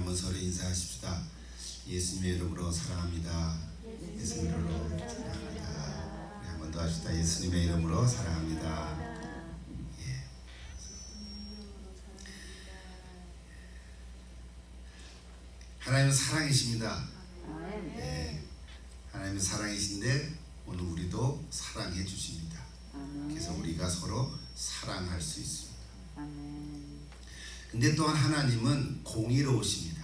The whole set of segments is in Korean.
한번 서로 인사하십시다. 예수님의 이름으로 사랑합니다. 예수님의 이름으로 사랑합니다. 우리 한번 더 합시다. 예수님의 이름으로 사랑합니다. 예. 하나님은 사랑이십니다. 예. 하나님은 사랑이신데 오늘 우리도 사랑해 주십니다. 그래서 우리가 서로 사랑할 수 있습니다. 근데 또한 하나님은 공의로우십니다.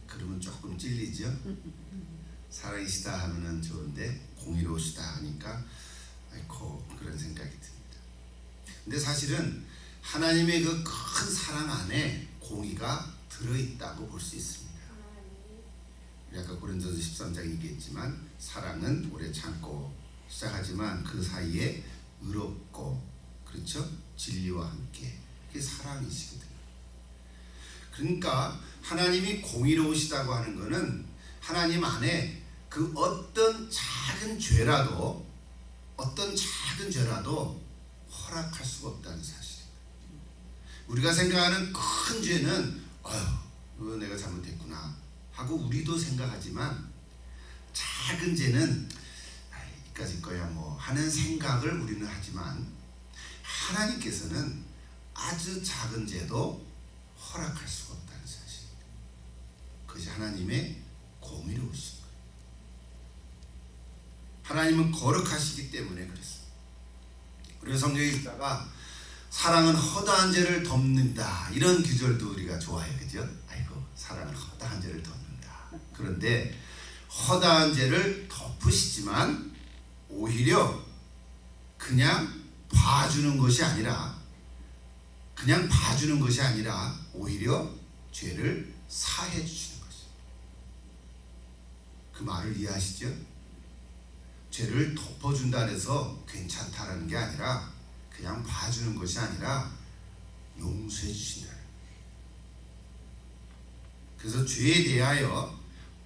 그러면 조금 찔리죠? 사랑이시다 하면은 좋은데 공의로우시다 하니까 아이고 그런 생각이 듭니다. 근데 사실은 하나님의 그 큰 사랑 안에 공의가 들어있다고 볼 수 있습니다. 아까 고린도서 13장 얘기했지만 사랑은 오래 참고 시작하지만 그 사이에 의롭고 그렇죠? 진리와 함께 그게 사랑이시거든요. 그러니까 하나님이 공의로우시다고 하는 것은 하나님 안에 그 어떤 작은 죄라도 허락할 수가 없다는 사실입니다. 우리가 생각하는 큰 죄는 이거 내가 잘못했구나 하고 우리도 생각하지만 작은 죄는 이까짓 거야 뭐 하는 생각을 우리는 하지만 하나님께서는 아주 작은 죄도 허락할 수가 없다는 사실입니다. 그것이 하나님의 공의로우신 거예요. 하나님은 거룩하시기 때문에 그렇습니다. 우리 성경에 있다가 사랑은 허다한 죄를 덮는다 이런 구절도 우리가 좋아해요. 그죠? 아이고 사랑은 허다한 죄를 덮는다. 그런데 허다한 죄를 덮으시지만 오히려 그냥 봐주는 것이 아니라 오히려 죄를 사해 주시는 것입니다. 그 말을 이해하시죠? 죄를 덮어준다 해서 괜찮다라는 게 아니라 그냥 봐주는 것이 아니라 용서해 주신다. 그래서 죄에 대하여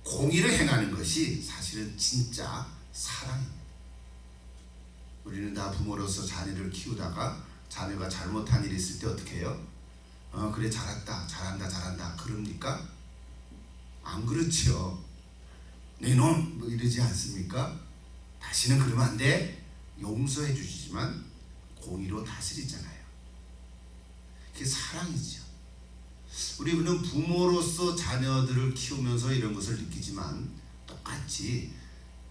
공의를 행하는 것이 사실은 진짜 사랑입니다. 우리는 다 부모로서 자녀를 키우다가 자녀가 잘못한 일이 있을 때 어떻게 해요? 그래 잘한다 그럽니까? 안 그렇죠. 네놈 뭐 이러지 않습니까? 다시는 그러면 안 돼. 용서해 주시지만 공의로 다스리잖아요. 그게 사랑이죠. 우리는 부모로서 자녀들을 키우면서 이런 것을 느끼지만 똑같이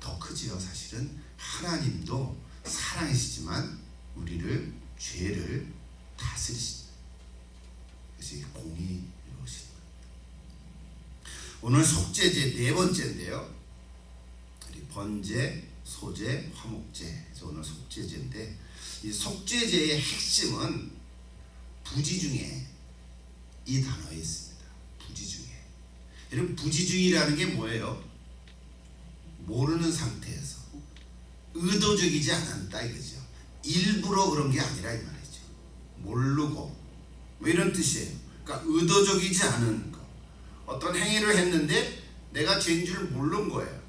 더 크지요. 사실은 하나님도 사랑이시지만 우리를 죄를 다스리십니다. 그것이 공의로우신 겁니다. 오늘 속죄제 네 번째인데요. 번제, 소제, 화목제. 그래서 오늘 속죄제인데 이 속죄제의 핵심은 부지 중에 이 단어에 있습니다. 부지 중에. 여러분 부지 중이라는 게 뭐예요? 모르는 상태에서 의도적이지 않았다 이거죠. 일부러 그런 게 아니라 이 말이죠. 모르고 뭐 이런 뜻이에요. 그러니까 의도적이지 않은 거. 어떤 행위를 했는데 내가 죄인 줄 모르는 거예요.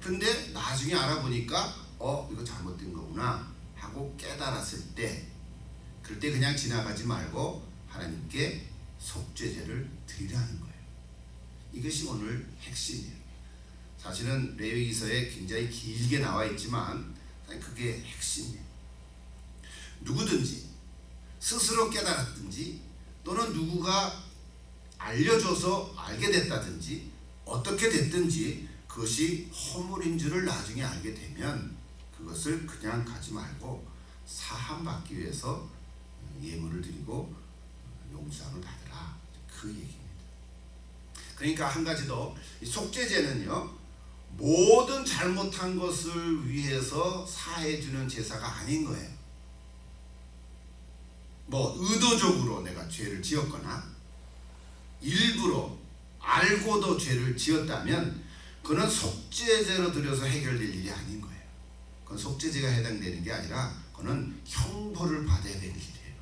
근데 나중에 알아보니까 이거 잘못된 거구나 하고 깨달았을 때 그럴 때 그냥 지나가지 말고 하나님께 속죄제를 드리라는 거예요. 이것이 오늘 핵심이에요. 사실은 레위기서에 굉장히 길게 나와 있지만 그게 핵심이에요. 누구든지 스스로 깨달았든지 또는 누구가 알려줘서 알게 됐다든지 어떻게 됐든지 그것이 허물인 줄을 나중에 알게 되면 그것을 그냥 가지 말고 사함받기 위해서 예물을 드리고 용서함을 받으라 그 얘기입니다. 그러니까 한 가지 더 속죄제는요 모든 잘못한 것을 위해서 사해주는 제사가 아닌 거예요. 뭐 의도적으로 내가 죄를 지었거나 일부러 알고도 죄를 지었다면 그건 속죄제로 드려서 해결될 일이 아닌 거예요. 그건 속죄제가 해당되는 게 아니라 그건 형벌을 받아야 되는 일이에요.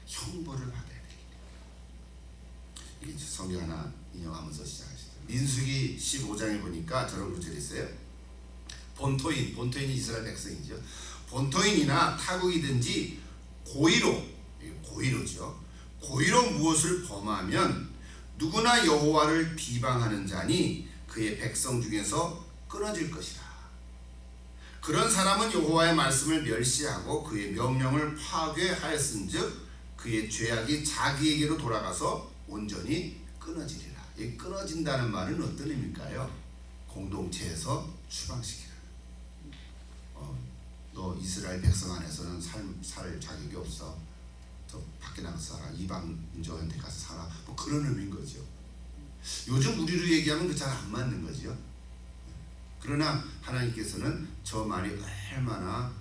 형벌을 받아야 되는 일이에요. 이게 성경 하나 인용하면서 시작하시죠. 민수기 15장에 보니까 저런 구절이 있어요. 본토인이 이스라엘 백성이죠. 본토인이나 타국이든지 고의로죠. 고의로 무엇을 범하면 누구나 여호와를 비방하는 자니 그의 백성 중에서 끊어질 것이라. 그런 사람은 여호와의 말씀을 멸시하고 그의 명령을 파괴하였은즉 그의 죄악이 자기에게로 돌아가서 온전히 끊어지리라. 이 끊어진다는 말은 어떤 의미일까요? 공동체에서 추방시키라. 너 이스라엘 백성 안에서는 살 자격이 없어. 저 밖에 나가서 살아. 이방인종한테 가서 살아. 뭐 그런 의미인 거죠. 요즘 우리로 얘기하면 그 잘 안 맞는 거죠. 그러나 하나님께서는 저 말이 얼마나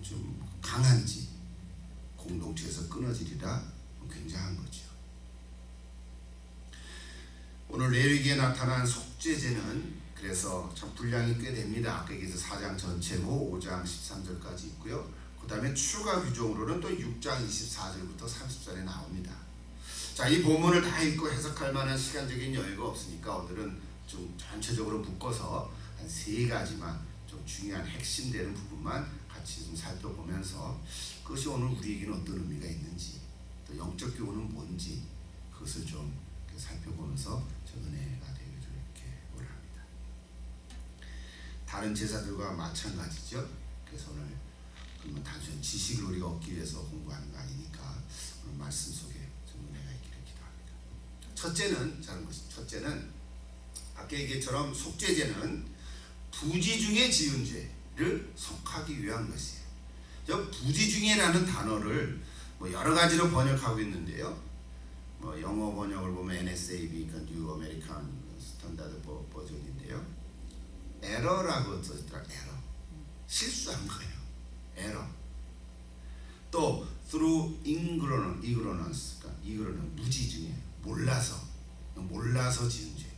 좀 강한지, 공동체에서 끊어지리라 굉장한 거죠. 오늘 레위기에 나타난 속죄제는 그래서 참 분량이 꽤 됩니다. 아까 얘기해서 4장 전체고 5장 13절까지 있고요. 그 다음에 추가 규정으로는 또 6장 24절부터 30절에 나옵니다. 자, 이 본문을 다 읽고 해석할 만한 시간적인 여유가 없으니까 오늘은 좀 전체적으로 묶어서 한 3가지만 좀 중요한 핵심되는 부분만 같이 좀 살펴보면서 그것이 오늘 우리에게는 어떤 의미가 있는지, 또 영적 교훈은 뭔지 그것을 좀 살펴보면서 저 은혜가 되기를 이렇게 원합니다. 다른 제사들과 마찬가지죠. 그래서 오늘 그러면 단순히 지식을 우리가 얻기 위해서 공부하는 거 아니니까 오늘 말씀 속에 좀 은혜가 있기를 기도합니다. 첫째는 아까 얘기처럼 속죄제는 부지 중에 지은 죄를 속하기 위한 것이에요. 저 부지 중에라는 단어를 뭐 여러 가지로 번역하고 있는데요. 뭐 영어 번역을 보면 NSAB, 그러니까 New American Standard 버전인데요. 에러라고 써있더라. 에러. 실수한 거예요. 에러. 또 through ignorance, 그러니까 이거는 무지 중에 몰라서 지은 죄.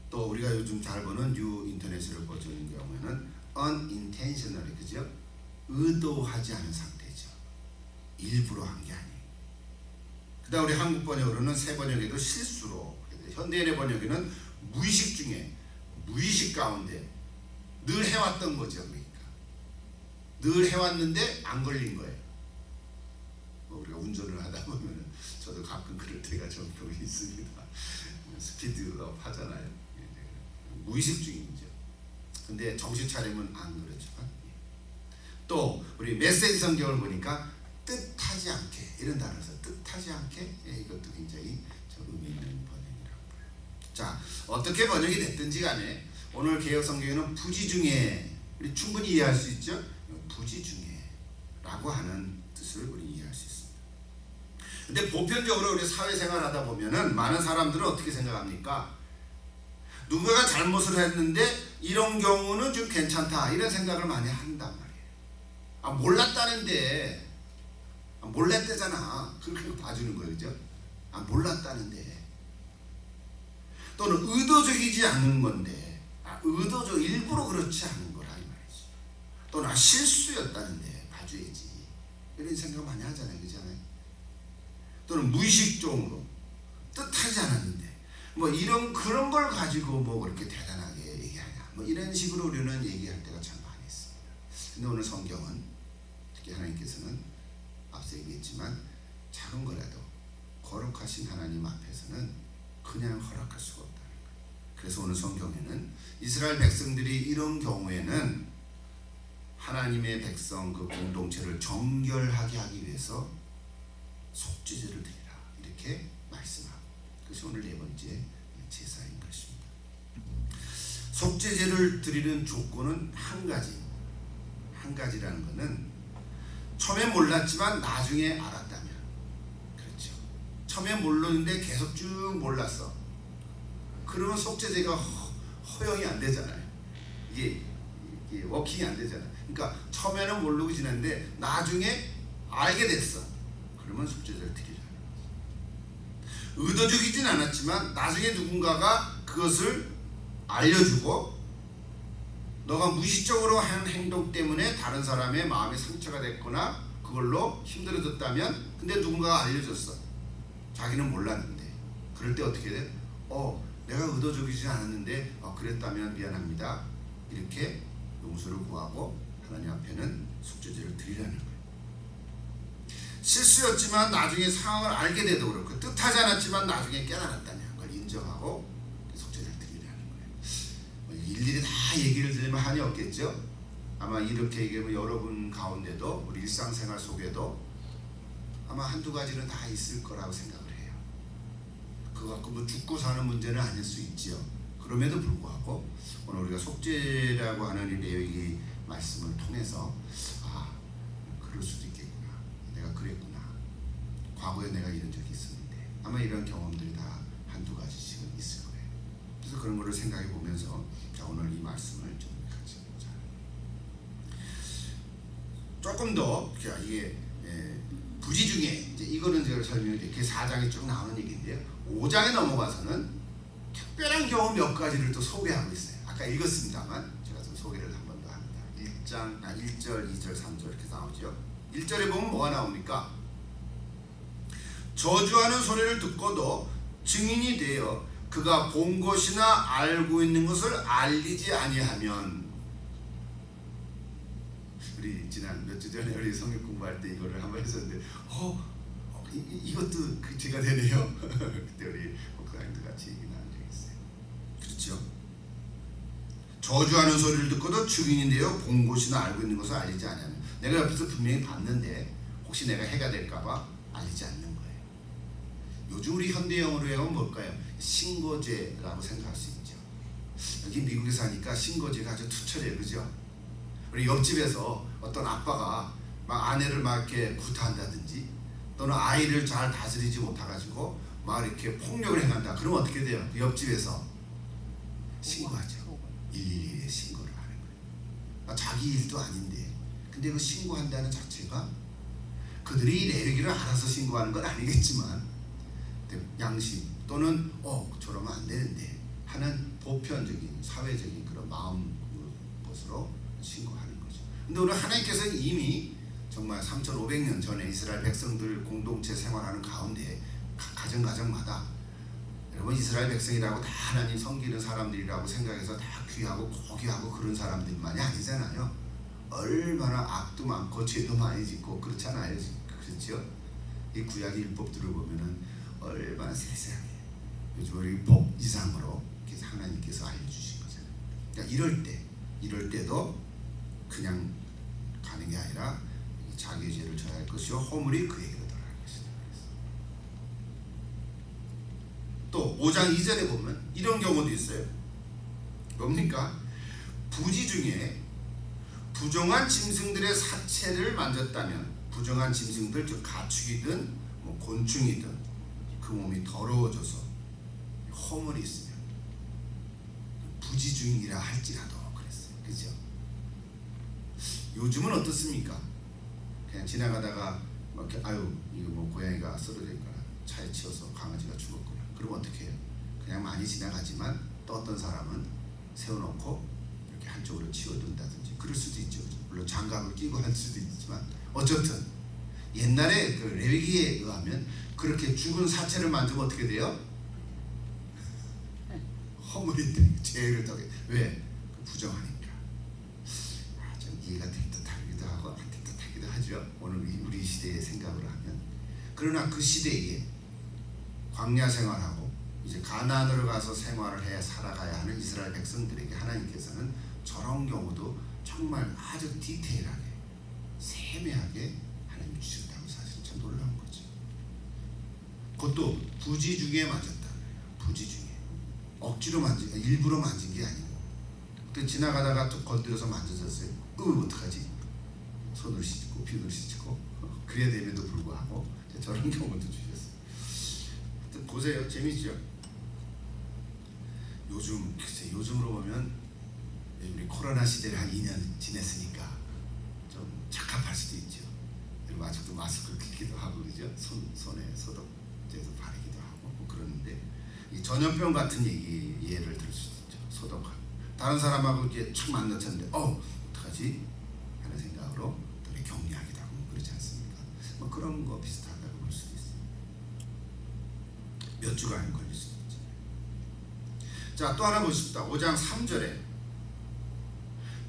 또 우리가 요즘 잘 보는 뉴 인터내셔널 버전인 경우에는 unintentionally, 그죠? 의도하지 않은 상태죠. 일부러 한 게 아니에요. 그다음 우리 한국 번역으로는 새 번역에도 실수로, 현대인의 번역에는 무의식 중에, 무의식 가운데 늘 해왔던 거죠. 그러니까 늘 해왔는데 안 걸린 거예요. 뭐 우리가 운전을 하다 보면 저도 가끔 그럴 때가 종종 있습니다. 스피드업 하잖아요. 무의식 중이죠. 근데 정신 차리면 안 그렇죠. 또 우리 메시지 성경을 보니까 뜻하지 않게, 이런 단어를 써요. 뜻하지 않게. 이것도 굉장히 의미 있는 번역이라고 봐요. 자, 어떻게 번역이 됐든지 간에 오늘 개역 성경에는 부지 중에, 우리 충분히 이해할 수 있죠. 부지 중에 라고 하는 뜻을 우리 이해할 수 있습니다. 근데 보편적으로 우리 사회생활 하다 보면은 많은 사람들은 어떻게 생각합니까? 누군가가 잘못을 했는데 이런 경우는 좀 괜찮다, 이런 생각을 많이 한단 말이에요. 몰랐다는데, 몰랐대잖아, 그렇게 봐주는 거예요. 그죠? 몰랐다는데. 또는 의도적이지 않은 건데, 일부러 그렇지 않은 거라 이 말이지. 또는 실수였다는데 봐줘야지, 이런 생각 많이 하잖아요. 그렇잖아요. 또는 무의식적으로 뜻하지 않았는데 뭐 그런 걸 가지고 뭐 그렇게 대단하게 얘기하냐, 뭐 이런 식으로 우리는 얘기할 때가 참 많이 있습니다. 근데 오늘 성경은 특히 하나님께서는 앞서 얘기했지만 작은 거라도 거룩하신 하나님 앞에서는 그냥 허락할 수가 없다는 거예요. 그래서 오늘 성경에는 이스라엘 백성들이 이런 경우에는 하나님의 백성 그 공동체를 정결하게 하기 위해서 속죄제를 드리라, 이렇게 말씀하고, 그것이 오늘 4번째 제사인 것입니다. 속죄제를 드리는 조건은 한 가지라는 것은 처음에 몰랐지만 나중에 알았다면, 그렇죠. 처음에 모르는데 계속 쭉 몰랐어. 그러면 속죄제가 허용이 안 되잖아요. 이게 워킹이 안 되잖아요. 그러니까 처음에는 모르고 지냈는데 나중에 알게 됐어. 그러면 속죄제를 드리라. 의도적이진 않았지만 나중에 누군가가 그것을 알려주고 너가 무의식적으로 한 행동 때문에 다른 사람의 마음에 상처가 됐거나 그걸로 힘들어졌다면, 근데 누군가가 알려줬어. 자기는 몰랐는데. 그럴 때 어떻게 돼? 내가 의도적이지 않았는데 그랬다면 미안합니다, 이렇게 용서를 구하고 하나님 앞에는 속죄제를 드리라는 거예요. 실수였지만 나중에 상황을 알게 돼도 그렇고 뜻하지 않았지만 나중에 깨달았다는 걸 인정하고 속죄를 드리라는 거예요. 일일이 다 얘기를 드리면 한이 없겠죠. 아마 이렇게 얘기하면 여러분 가운데도 우리 일상생활 속에도 아마 한두 가지는 다 있을 거라고 생각을 해요. 그거 갖고 뭐 죽고 사는 문제는 아닐 수 있지요. 그럼에도 불구하고 오늘 우리가 속죄라고 하는 이 내용이 말씀을 통해서 그럴 수도 있겠구나. 내가 그랬구나. 과거에 내가 이런 적이 있었는데 아마 이런 경험들이 다 한두 가지씩은 있을 거예요. 그래서 그런 거를 생각해 보면서 오늘 이 말씀을 좀 같이 보자. 조금 더 이게 부지 중에 이제 이거는 제가 설명을 드릴게요. 4장에 쭉 나오는 얘기인데요. 5장에 넘어가서는 특별한 경험 몇 가지를 또 소개하고 있어요. 아까 읽었습니다만 제가 좀 소개를 한 번 더 합니다. 1절, 2절, 3절 이렇게 나오죠. 1절에 보면 뭐가 나옵니까? 저주하는 소리를 듣고도 증인이 되어 그가 본 것이나 알고 있는 것을 알리지 아니하면, 우리 지난 몇 주 전에 우리 성경 공부할 때 이거를 한번 했었는데 이것도 제가 되네요. 그때 우리 목사님들 같이 얘기 나눈 적이 있어요. 그렇죠? 저주하는 소리를 듣고도 증인이 되어 본 것이나 알고 있는 것을 알리지 아니하면, 내가 옆에서 분명히 봤는데 혹시 내가 해가 될까봐 알리지 않는 거예요. 요즘 우리 현대형으로 하면 뭘까요? 신고죄라고 생각할 수 있죠. 여기 미국에 사니까 신고죄가 아주 투철해요. 그죠? 우리 옆집에서 어떤 아빠가 막 아내를 막 이렇게 구타한다든지 또는 아이를 잘 다스리지 못해가지고 막 이렇게 폭력을 행한다. 그러면 어떻게 돼요? 그 옆집에서 신고하죠. 112에 신고를 하는 거예요. 자기 일도 아닌데 근데 그 신고한다는 자체가 그들이 내리기를 알아서 신고하는 건 아니겠지만 양심 또는 저러면 안 되는데 하는 보편적인 사회적인 그런 마음 것으로 신고하는 거죠. 근데 오늘 하나님께서 이미 정말 3,500년 전에 이스라엘 백성들 공동체 생활하는 가운데 가정마다 여러분 이스라엘 백성이라고 다 하나님 섬기는 사람들이라고 생각해서 다 귀하고 고귀하고 그런 사람들만이 아니잖아요. 얼마나 악도 많고 죄도 많이 짓고 그렇잖아요. 그렇죠? 이 구약의 율법들을 보면은 얼마나 세세하게 요즘 우리 법 이상으로 하나님께서 알려주신 거잖아요. 그러니까 이럴 때도 그냥 가는 게 아니라 자기의 죄를 져야 할 것이요 허물이 그에게로 돌아갈 것이다. 또 5장 2절에 보면 이런 경우도 있어요. 뭡니까? 부지 중에 부정한 짐승들의 사체를 만졌다면, 부정한 짐승들 즉 가축이든 뭐 곤충이든 그 몸이 더러워져서 허물이 있으면 부지중이라 할지라도 그랬어요. 그죠? 요즘은 어떻습니까? 그냥 지나가다가 막 이거 뭐 고양이가 쓰러져 있거나 차에 치여서 강아지가 죽었거나 그러면 어떻게 해요? 그냥 많이 지나가지만 또 어떤 사람은 세워놓고 이렇게 한쪽으로 치워둔다든지 그럴 수도 있죠. 물론 장갑을 끼고 할 수도 있지만 어쨌든 옛날에 그 레위기에 의하면 그렇게 죽은 사체를 만지면 어떻게 돼요? 허물이 돼. 죄를 더게. 왜? 부정하니까. 좀 이해가 될 듯하기도 하고 안 될 듯하기도 하죠. 오늘 우리 시대의 생각을 하면. 그러나 그 시대에 광야 생활하고 이제 가나안으로 가서 생활을 해 살아가야 하는 이스라엘 백성들에게 하나님께서는 저런 경우도 정말 아주 디테일하게 세밀하게 하나님이 주셨다고 사실 참 놀라운 거죠. 그것도 부지 중에 맞았다. 부지 중에 억지로 만진, 일부러 만진 게 아니고 또 지나가다가 또 건드려서 만져졌어요. 어떡하지? 손으로 씻고 비누로 씻고 그래야 됨에도 불구하고 저런 경우도 주셨어요. 보세요. 재미있죠? 요즘으로 보면 우리 코로나 시대를 한 2년 지냈으니까 좀 착각할 수도 있죠. 그리고 아직도 마스크 끼기도 하고 그죠? 손에 소독제도 바르기도 하고 뭐 그러는데 이 전염병 같은 예를 들 수도 있죠. 소독하고 다른 사람하고 이렇게 촥 만났는데 어떡하지? 하는 생각으로 또 격리하기도 하고 그렇지 않습니까? 뭐 그런 거 비슷하다고 볼 수도 있어요. 몇 주간 걸릴 수도 있죠. 자, 또 하나 보십시다. 5장 3절에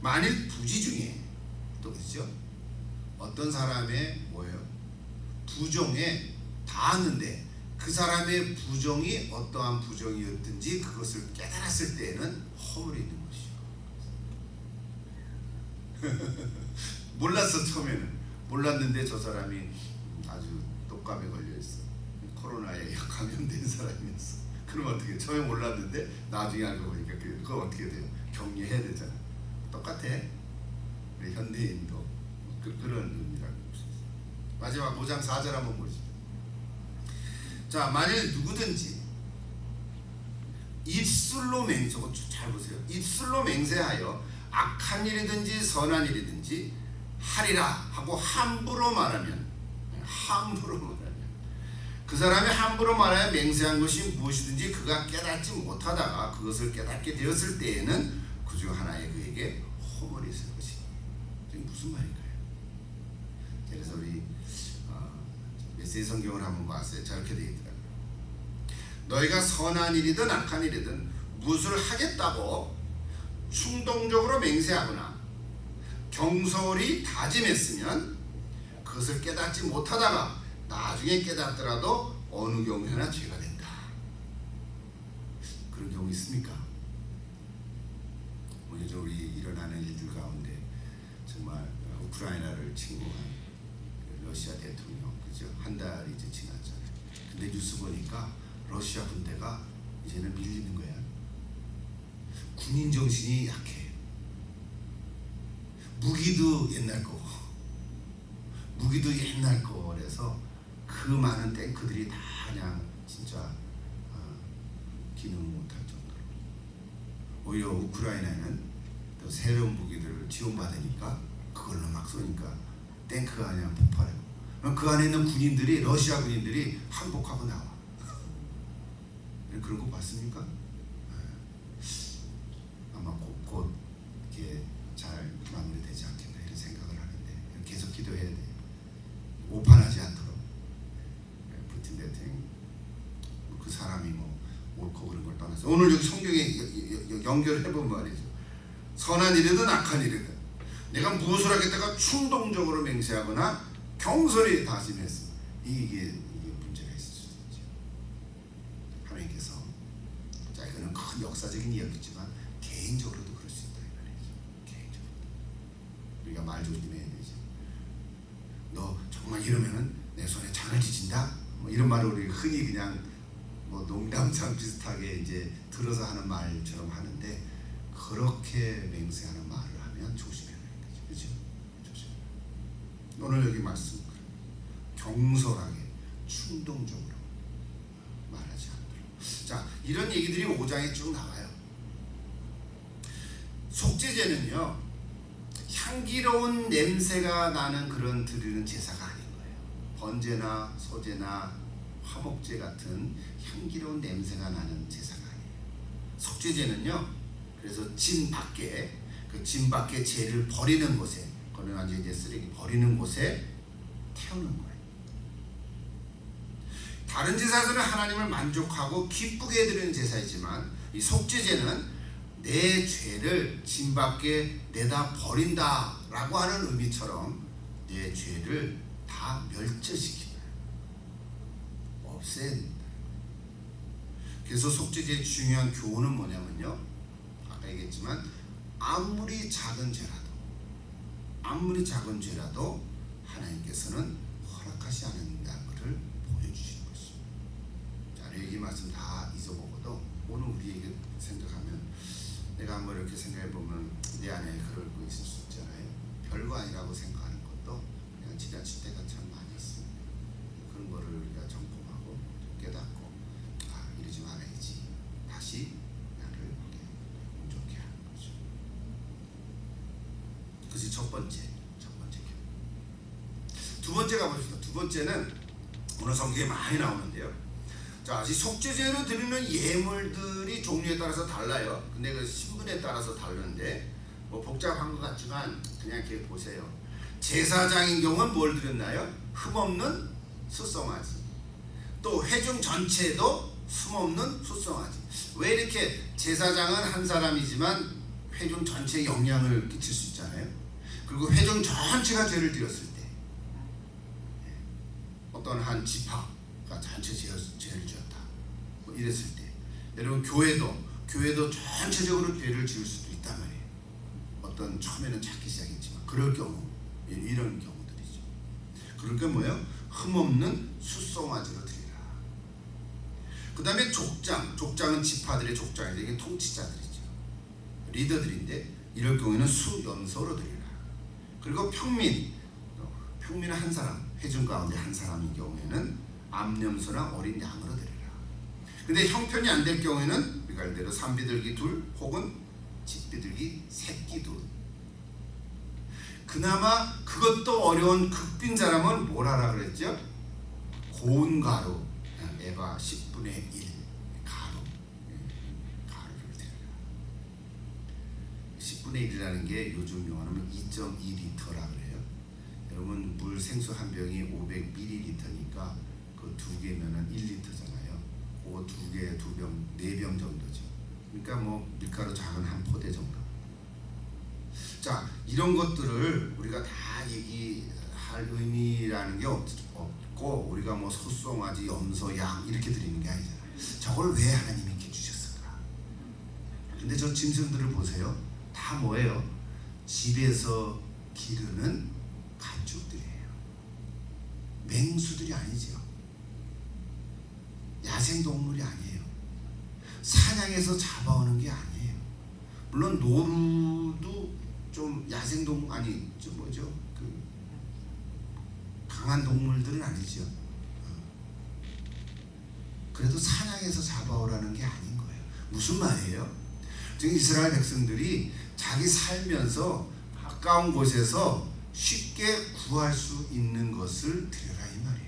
만일 부지 중에 또 그렇죠? 어떤 사람의 뭐예요? 부정에 닿았는데 그 사람의 부정이 어떠한 부정이었든지 그것을 깨달았을 때에는 허물이 있는 것이요. 몰랐어. 처음에는 몰랐는데 저 사람이 아주 독감에 걸려있어. 코로나에 감염된 사람이었어. 그럼 어떻게? 처음에 몰랐는데 나중에 알고 보니까 그거 어떻게 돼요? 격리해야 되잖아. 똑같아. 우리 현대인도 그런 의미라고 볼 수 있어요. 마지막 5장 4절 한번 보시죠. 자, 만일 누구든지 입술로 맹세하고, 잘 보세요. 입술로 맹세하여 악한 일이든지 선한 일이든지 하리라 하고 함부로 말하면 그 사람이 함부로 말하여 맹세한 것이 무엇이든지 그가 깨닫지 못하다가 그것을 깨닫게 되었을 때에는 그 중 하나에 그에게 허물이 있을 것이니. 이게 무슨 말일까요? 그래서 우리 메시지 성경을 한번 봤어요. 저렇게 되어 있더라고요. 너희가 선한 일이든 악한 일이든 무엇을 하겠다고 충동적으로 맹세하거나 경솔히 다짐했으면 그것을 깨닫지 못하다가 나중에 깨닫더라도 어느 경우에나 죄가 된다. 그런 경우 있습니까? 요즘 우리 일어나는 일들 가운데 정말 우크라이나를 침공한 러시아 대통령, 그죠? 한 달이 이제 지났잖아요. 근데 뉴스 보니까 러시아 군대가 이제는 밀리는 거야. 군인 정신이 약해. 무기도 옛날 거라서 그 많은 탱크들이 다 그냥 진짜 기능을 못할 정도로. 오히려 우크라이나는 또 새로운 무기들을 지원받으니까 그걸로 막 쏘니까 탱크가 그냥 폭발하고. 그 안에 있는 군인들이, 러시아 군인들이 항복하고 나와. 그런 거 봤습니까? 아마 곧 이렇게 잘 마무리되지 않겠나 이런 생각을 하는데 계속 기도해야 돼요. 오판하지 않도록. 푸틴 대통령 그 사람이 뭐 옳고 그런 걸 떠나서 오늘 여기 성경에 연결해본 말이죠. 선한 일이든 악한 일이든 내가 무엇을 하겠다가 충동적으로 맹세하거나 경솔히 다짐했어. 이게 문제가 있을 수도 있죠. 하나님께서, 자, 이거는 큰 역사적인 이야기지만 개인적으로도 그럴 수 있다 이 말이죠. 개인적으로 우리가 말 조심해야 되죠. 너 정말 이러면은 내 손에 장을 지진다. 뭐 이런 말을 우리 흔히 그냥 뭐 농담상 비슷하게 이제 들어서 하는 말처럼 하는데 그렇게 맹세하는 말을 하면 조심해야 되는 거죠. 그렇죠? 조심. 오늘 여기 말씀 경솔하게 충동적으로 말하지 않도록. 자, 이런 얘기들이 5장에 쭉 나와요. 속죄제는요, 향기로운 냄새가 나는 그런 드리는 제사가 아닌 거예요. 번제나 소제나 화목제 같은 향기로운 냄새가 나는 제사가 아니에요. 속죄제는요, 그래서 진 밖에, 그 진 밖에 죄를 버리는 곳에, 그거는 완전 이제 쓰레기 버리는 곳에 태우는 거예요. 다른 제사들은 하나님을 만족하고 기쁘게 해드리는 제사이지만 이 속죄제는 내 죄를 진 밖에 내다 버린다라고 하는 의미처럼 내 죄를 다 멸절시킨다. 없앤다. 그래서 속죄제의 중요한 교훈은 뭐냐면요, 아까 얘기했지만 아무리 작은 죄라도 하나님께서는 허락하지 않는다는 것을 보여주시는 것입니다. 자, 이 말씀 다 잊어보고도 오늘 우리에게 생각하면, 내가 한번 이렇게 생각해보면 내 안에 그러고 있을 수 있잖아요. 별거 아니라고 생각하는 것도 그냥 지나칠 때가 참 많이 있습니다. 그런 거를 우리가 점검하고 깨닫고, 이러지 말아야지, 다시 나를 온전케 하는 거죠. 그것이 첫 번째 교훈. 두 번째 가봅시다. 두 번째는 오늘 성경에 많이 나오는데요. 자, 이 속죄제로 드리는 예물들이 종류에 따라서 달라요. 근데 그 신분에 따라서 다르는데 뭐 복잡한 것 같지만 그냥 이렇게 보세요. 제사장인 경우는 뭘 드렸나요? 흠없는 수송아지. 또 회중 전체도 흠없는 수송아지. 왜 이렇게 제사장은 한 사람이지만 회중 전체에 영향을 끼칠 수 있잖아요. 그리고 회중 전체가 죄를 드렸을 때 어떤 한 지파가 전체 죄를 지었다. 뭐 이랬을 때 여러분 교회도 전체적으로 죄를 지을 수도 있단 말이에요. 어떤 처음에는 작기 시작했지만 그럴 경우 이런 경우들이죠. 그럴 게 뭐예요? 흠없는 숫송아지로 드리라. 그 다음에 족장은 지파들의 족장이죠. 이게 통치자들이죠. 리더들인데 이럴 경우에는 수염소로 드리라. 그리고 평민은 한 사람, 회중 가운데 한 사람인 경우에는 암염소나 어린 양으로 드리라. 근데 형편이 안 될 경우에는 우리가 알대로 산비둘기 둘 혹은 집비둘기 새끼 둘. 그나마 그것도 어려운 극빈자라면 뭘 하라 그랬죠? 고운 가루, 에바 10분의 1 가루를 드려라. 10분의 1이라는 게 요즘 용어는 2.2리터라 그래요. 여러분 물 생수 한 병이 500ml니까 그 두 개면은 1리터잖아요. 그거 두 개, 두 병, 4병 정도죠. 그러니까 뭐 밀가루 작은 한 포대 정도. 자, 이런 것들을 우리가 다 얘기할 의미라는 게 없고 우리가 뭐 소송아지, 염소, 양 이렇게 드리는 게 아니잖아요. 저걸 왜 하나님이 이렇게 주셨을까? 근데 저 짐승들을 보세요. 다 뭐예요? 집에서 기르는 가축들이에요. 맹수들이 아니죠. 야생동물이 아니에요. 사냥해서 잡아오는 게 아니에요. 물론 노루도 좀 야생동물 아니 좀 뭐죠? 그 강한 동물들은 아니죠. 그래도 사냥해서 잡아오라는 게 아닌 거예요. 무슨 말이에요? 지금 이스라엘 백성들이 자기 살면서 가까운 곳에서 쉽게 구할 수 있는 것을 드려라 이 말이에요.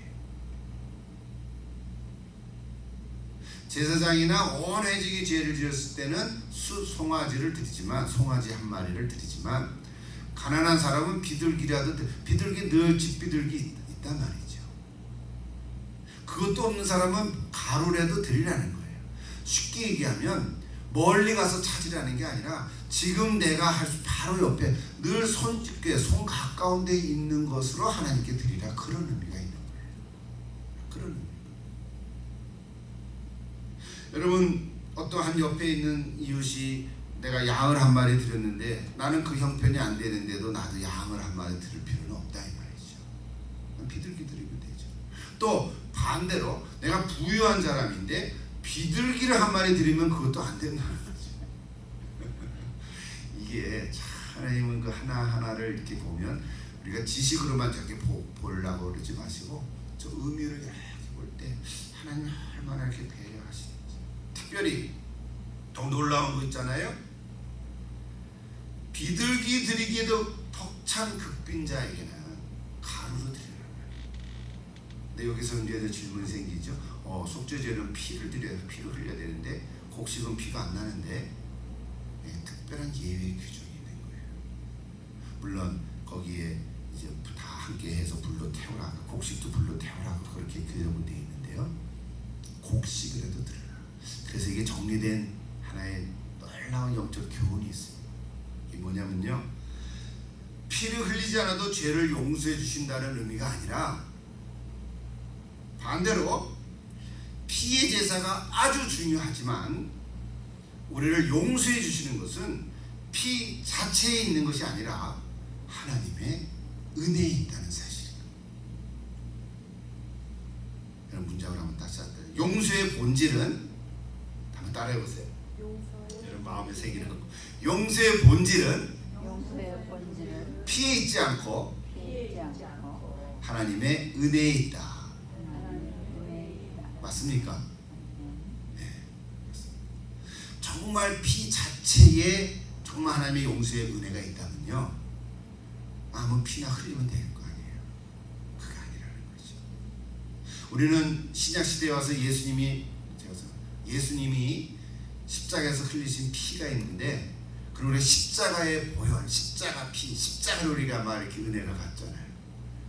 제사장이나 온 회중이 죄를 지었을 때는 송아지를 드리지만 송아지 한 마리를 드리지만 가난한 사람은 비둘기라도 비둘기 늘 집비둘기 있단 말이죠. 그것도 없는 사람은 가루라도 드리라는 거예요. 쉽게 얘기하면 멀리 가서 찾으라는 게 아니라 지금 내가 할 수 바로 옆에 늘 손쉽게 손 가까운 데 있는 것으로 하나님께 드리라. 그런 의미가 있는 거예요. 그런 의미. 여러분 어떠한 옆에 있는 이웃이 내가 양을 한 마리 드렸는데 나는 그 형편이 안 되는데도 나도 양을 한 마리 드릴 필요는 없다 이 말이죠. 비둘기 드리면 되죠. 또 반대로 내가 부유한 사람인데 비둘기를 한 마리 드리면 그것도 안 된다는 거죠. 이게 하나님은 그 하나하나를 이렇게 보면 우리가 지식으로만 저렇게 보려고 그러지 마시고 저 의미를 이렇게 볼 때 하나님 얼마나 이렇게 배려하시는지. 특별히 더 놀라운 거 있잖아요. 비둘기 드리기에도 벅찬 극빈자에게는 가루로 드리라는 거예요. 근데 여기서 이제 질문이 생기죠. 속죄제는 피를 드려야 피를 흘려야 되는데 곡식은 피가 안 나는데 특별한 예외 규정이 있는 거예요. 물론 거기에 이제 다 함께 해서 불로 태우라, 곡식도 불로 태우라고 그렇게 규정은 되어 있는데요. 곡식이라도 드려라. 그래서 이게 정리된 하나의 놀라운 영적 교훈이 있습니다. 이게 뭐냐면요, 피를 흘리지 않아도 죄를 용서해 주신다는 의미가 아니라 반대로 피의 제사가 아주 중요하지만 우리를 용서해 주시는 것은 피 자체에 있는 것이 아니라 하나님의 은혜에 있다는 사실입니다. 여러분 문장을 한번 다시 할까요? 용서의 본질은 한번 따라해보세요. 여러분 마음에 새기는 거. 용서의 본질은 피에 있지 않고 하나님의 은혜에 있다. 맞습니까? 네. 정말 피 자체에 정말 하나님의 용서의 은혜가 있다면요, 아무 피나 흘리면 되는 거 아니에요. 그게 아니라는 거죠. 우리는 신약 시대에 와서 예수님이 십자가에서 흘리신 피가 있는데, 그리고 우리 십자가의 보혈, 십자가 피, 십자가를 우리가 막 이렇게 은혜를 받잖아요.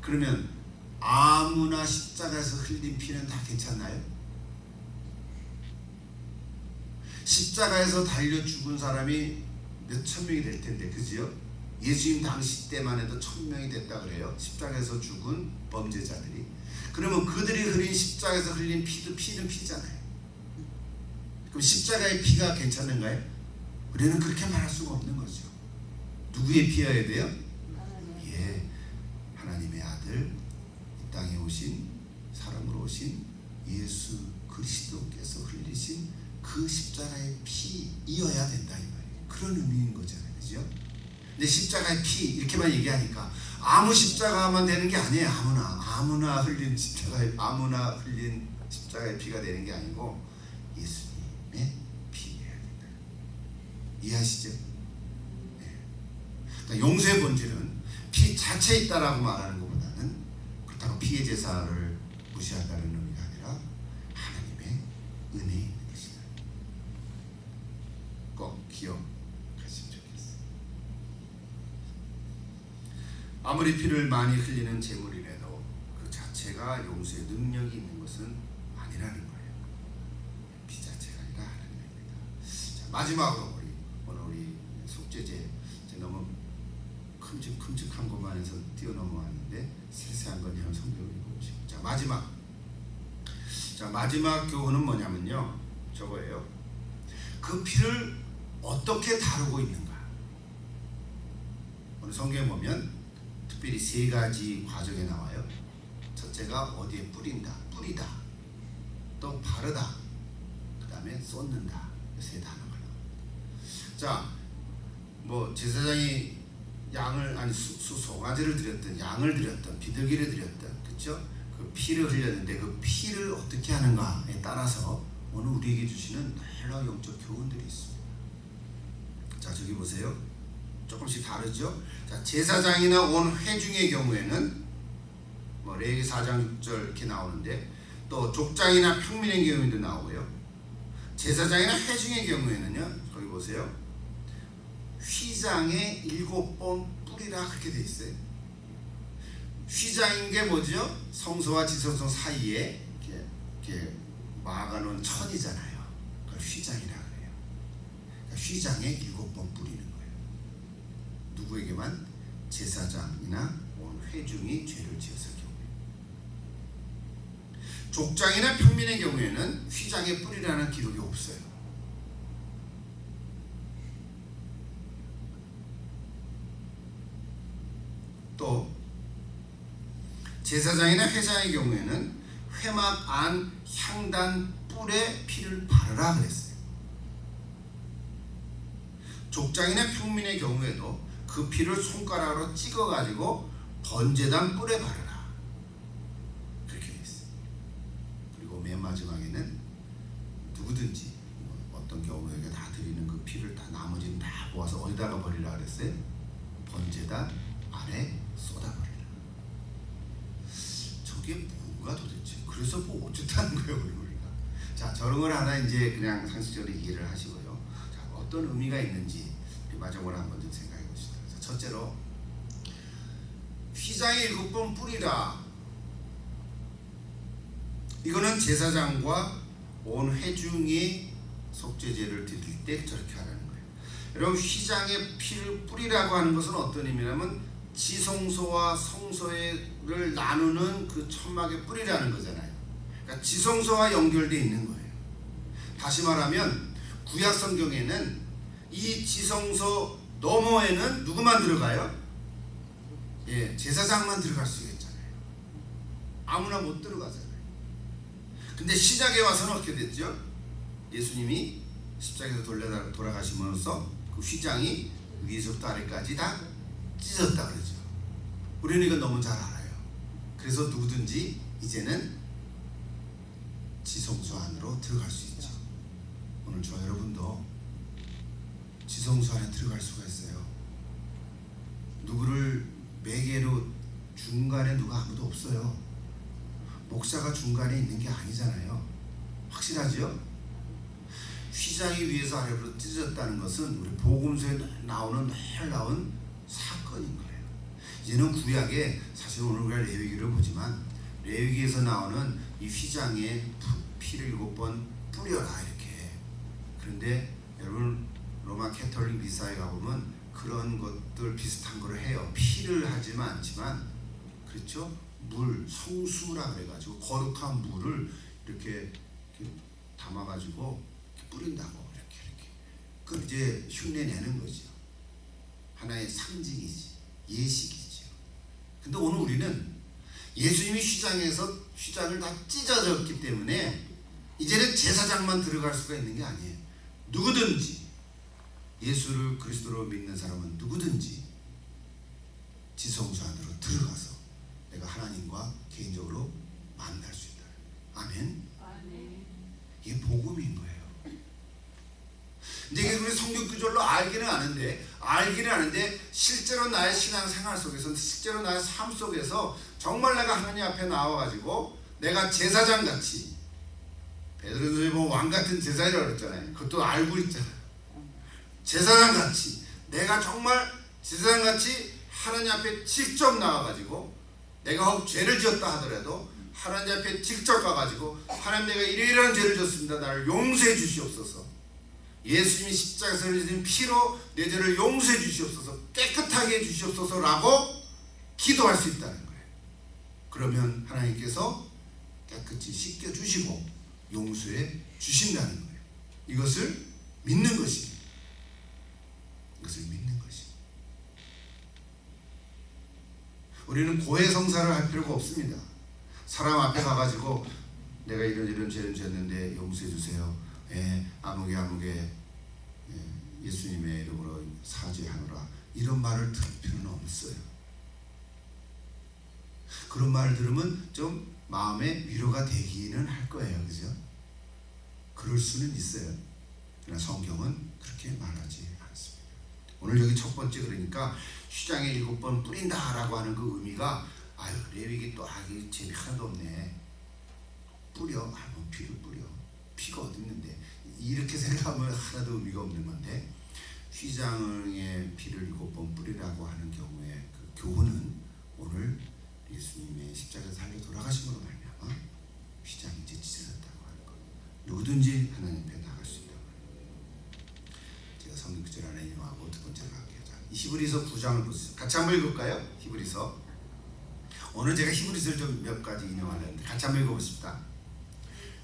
그러면 아무나 십자가에서 흘린 피는 다 괜찮나요? 십자가에서 달려 죽은 사람이 몇천 명이 될 텐데, 그지요? 예수님 당시 때만 해도 1000명이 됐다 그래요. 십자가에서 죽은 범죄자들이. 그러면 그들이 흘린 십자가에서 흘린 피는 피잖아요. 그럼 십자가의 피가 괜찮은가요? 우리는 그렇게 말할 수가 없는 거죠. 누구의 피여야 돼요? 예, 하나님의 아들, 이 땅에 오신, 사람으로 오신 예수 그리스도께서 흘리신 그 십자가의 피이어야 된다 이 말이에요. 그런 의미인 거잖아요, 그죠? 근데 십자가의 피 이렇게만 얘기하니까 아무 십자가만 되는 게 아니에요. 아무나 흘린 십자가의 피가 되는 게 아니고 예수님의 피여야 된다. 이해하시죠? 네. 그러니까 용서의 본질은 피 자체에 있다라고 말하는 것보다는 그렇다고 피의 제사를 무시한다는 의미가 아니라 하나님의 은혜에 있는 것이다. 꼭 기억하시면 좋겠어요. 아무리 피를 많이 흘리는 제물이라도 그 자체가 용서의 능력이 있는 것은 아니라는 거예요. 피 자체가 아니라 하나님입니다. 자, 마지막으로 오늘 우리 속죄제 너무 큼직한 것만 해서 뛰어넘어왔는데 세세한 건 이런 성경을 읽어보시고 마지막 교훈은 뭐냐면요, 저거예요. 그 피를 어떻게 다루고 있는가. 오늘 성경에 보면 특별히 3가지 과정에 나와요. 첫째가 어디에 뿌린다, 뿌리다, 또 바르다, 그 다음에 쏟는다. 3 단어가 나옵니다. 자, 뭐 제사장이 송아지를 드렸든 양을 드렸든 비둘기를 드렸든, 그렇죠? 그 피를 흘렸는데 그 피를 어떻게 하는가에 따라서 오늘 우리에게 주시는 놀라운 영적 교훈들이 있습니다. 자, 저기 보세요. 조금씩 다르죠? 자, 제사장이나 온 회중의 경우에는 뭐 레위기 4장 6절 이렇게 나오는데, 또 족장이나 평민의 경우에도 나오고요. 제사장이나 회중의 경우에는요, 거기 보세요. 휘장에 7번 뿌리라 그렇게 돼 있어요. 휘장인 게 뭐죠? 성소와 지성소 사이에 이렇게 막아놓은 천이잖아요. 그걸 휘장이라 그래요. 그러니까 휘장에 7번 뿌리는 거예요. 누구에게만? 제사장이나 온 회중이 죄를 지었을 경우에. 족장이나 평민의 경우에는 휘장에 뿌리라는 기록이 없어요. 또 제사장이나 회장의 경우에는 회막 안 향단 뿔에 피를 바르라 그랬어요. 족장이나 평민의 경우에도 그 피를 손가락으로 찍어가지고 번제단 뿔에 바르라 그렇게 돼 있어요. 그리고 맨 마지막에는 누구든지 어떤 경우에 다 드리는 그 피를 다 나머지는 다 모아서 어디다가 버리라 그랬어요? 번제단 아래 쏟아버리라. 저게 뭐가 도대체? 그래서 뭐 어쨌다는 거예요, 우리가. 자, 저런 걸 하나 이제 그냥 상식적으로 이해를 하시고요. 자, 어떤 의미가 있는지 마지막으로 한번 좀 생각해 보시다. 자, 첫째로 휘장에 7번 뿌리라. 이거는 제사장과 온 회중이 속죄제를 드릴 때 저렇게 하라는 거예요. 여러분, 휘장에 피를 뿌리라고 하는 것은 어떤 의미냐면 지성소와 성소를 나누는 그 천막에 뿌리라는 거잖아요. 그러니까 지성소와 연결되어 있는 거예요. 다시 말하면 구약 성경에는 이 지성소 너머에는 누구만 들어가요? 예, 제사장만 들어갈 수 있잖아요. 아무나 못 들어가잖아요. 근데 신약에 와서는 어떻게 됐죠? 예수님이 십자가에서 돌아가시면서 그 휘장이 위에서부터 아래까지 다 찢었다 그러죠. 우리는 이거 너무 잘 알아요. 그래서 누구든지 이제는 지성소 안으로 들어갈 수 있죠. 오늘 저와 여러분도 지성소 안에 들어갈 수가 있어요. 누구를 매개로 중간에 누가 아무도 없어요. 목사가 중간에 있는 게 아니잖아요. 확실하죠? 휘장이 위에서 아래로 찢어졌다는 것은 우리 복음서에 나오는 놀라운 사건인 거예요. 이제는 구약에 사실 오늘 우리가 레위기를 보지만 레위기에서 나오는 이 휘장에 피를 7번 뿌려라 이렇게. 그런데 여러분 로마 캐톨릭 미사에 가보면 그런 것들 비슷한 거를 해요. 피를 하지만 않지만, 그렇죠? 물, 성수라 그래가지고 거룩한 물을 이렇게 담아가지고 뿌린다고 이렇게 그 이제 흉내 내는 거죠. 하나의 상징이지, 예식이죠. 근데 오늘 우리는 예수님이 휘장을 다 찢어졌기 때문에 이제는 제사장만 들어갈 수가 있는 게 아니에요. 누구든지 예수를 그리스도로 믿는 사람은 누구든지 지성소 안으로 들어가서 내가 하나님과 개인적으로 만날 수 있다. 아멘. 이게 복음인 거예요. 이제 우리 성경 구절로 알기는 아는데 실제로 나의 신앙생활 속에서, 실제로 나의 삶 속에서 정말 내가 하나님 앞에 나와가지고 내가 제사장같이, 베드로는 뭐 왕같은 제사장이라고 그랬잖아요. 그것도 알고 있잖아요. 제사장같이 내가 정말 제사장같이 하나님 앞에 직접 나와가지고 내가 혹 죄를 지었다 하더라도 하나님 앞에 직접 가가지고 하나님, 내가 이러이러한 죄를 졌습니다. 나를 용서해 주시옵소서. 예수님이 십자가에서 흘리신 피로 내 죄를 용서해 주시옵소서, 깨끗하게 해 주시옵소서라고 기도할 수 있다는 거예요. 그러면 하나님께서 깨끗이 씻겨 주시고 용서해 주신다는 거예요. 이것을 믿는 것입니다. 이것을 믿는 것입니다. 우리는 고해성사를 할 필요가 없습니다. 사람 앞에 가가지고 내가 이런 죄를 지었는데 용서해 주세요. 아무개 예수님의 이름으로 사죄하노라, 이런 말을 들을 필요는 없어요. 그런 말을 들으면 좀 마음의 위로가 되기는 할 거예요. 그죠? 그럴 수는 있어요. 그러나 성경은 그렇게 말하지 않습니다. 오늘 여기 첫 번째, 그러니까 휘장에 7번 뿌린다라고 하는 그 의미가, 레위기 또 하기 재미 하나도 없네. 뿌려, 뭐 피를 뿌려. 피가 어디 있는데, 이렇게 생각하면 하나도 의미가 없는 건데, 휘장에 피를 7번 뿌리라고 하는 경우에 그 교훈은 오늘 예수님의 십자가에서 살려 돌아가신 것으로 말미암아 휘장이 이제 찢어졌다고 하는 것. 누구든지 하나님 앞에 나갈 수 있다고 하는 것. 제가 성경 구절 안에 인용하고 두 번째로 갈게요. 히브리서 9장을 보세요. 같이 한번 읽을까요? 히브리서. 오늘 제가 히브리서를 좀 몇 가지 인용하려는데 같이 한번 읽어보십시다.